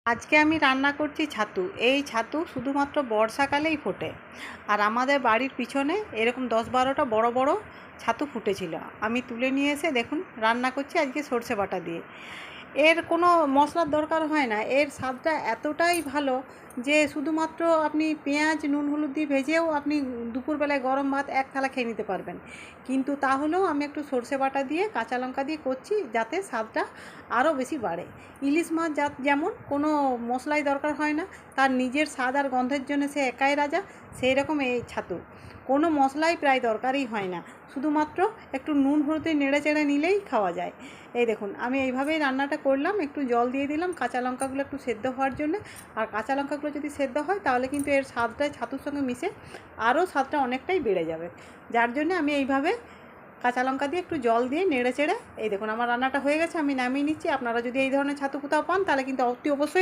আজকে আমি রান্না করছি ছাতু। এই ছাতু শুধুমাত্র বর্ষাকালেই ফোটে। আর আমাদের বাড়ির পিছনে এরকম 10-12টা বড় বড় ছাতু ফুটেছিল। আমি তুলে নিয়ে এসে দেখুন রান্না করছি আজকে সর্ষে বাটা দিয়ে। এর কোনো মশলার দরকার হয় না। এর স্বাদটা এতটাই ভালো যে শুধুমাত্র আপনি পেঁয়াজ নুন হলুদ দিয়ে ভেজেও আপনি দুপুরবেলায় গরম ভাত এক থালা খেয়ে নিতে পারবেন। কিন্তু তাহলেও আমি একটু সর্ষে বাটা দিয়ে কাঁচা লঙ্কা দিয়ে করছি যাতে স্বাদটা আরও বেশি বাড়ে। ইলিশ মাছ যেমন কোনো মশলাই দরকার হয় না, তার নিজের স্বাদ আর গন্ধের জন্য সে একাই রাজা, সেই রকম এই ছাতু কোনো মশলাই প্রায় দরকারই হয় না, শুধুমাত্র একটু নুন হলুদে নেড়ে চেড়ে নিলেই খাওয়া যায়। এই দেখুন আমি এইভাবেই রান্নাটা করলাম, একটু জল দিয়ে দিলাম কাঁচা লঙ্কাগুলো একটু সেদ্ধ হওয়ার জন্য। আর কাঁচা লঙ্কাগুলো যদি সেদ্ধ হয় তাহলে কিন্তু এর স্বাদটা ছাতুর সঙ্গে মিশে আরও স্বাদটা অনেকটাই বেড়ে যাবে। যার জন্য আমি এইভাবে কাঁচা লঙ্কা দিয়ে একটু জল দিয়ে নেড়ে চেড়ে এই দেখুন আমার রান্নাটা হয়ে গেছে, আমি নামিয়ে নিচ্ছি। আপনারা যদি এই ধরনের ছাতু কোথাও পান তাহলে কিন্তু অতি অবশ্যই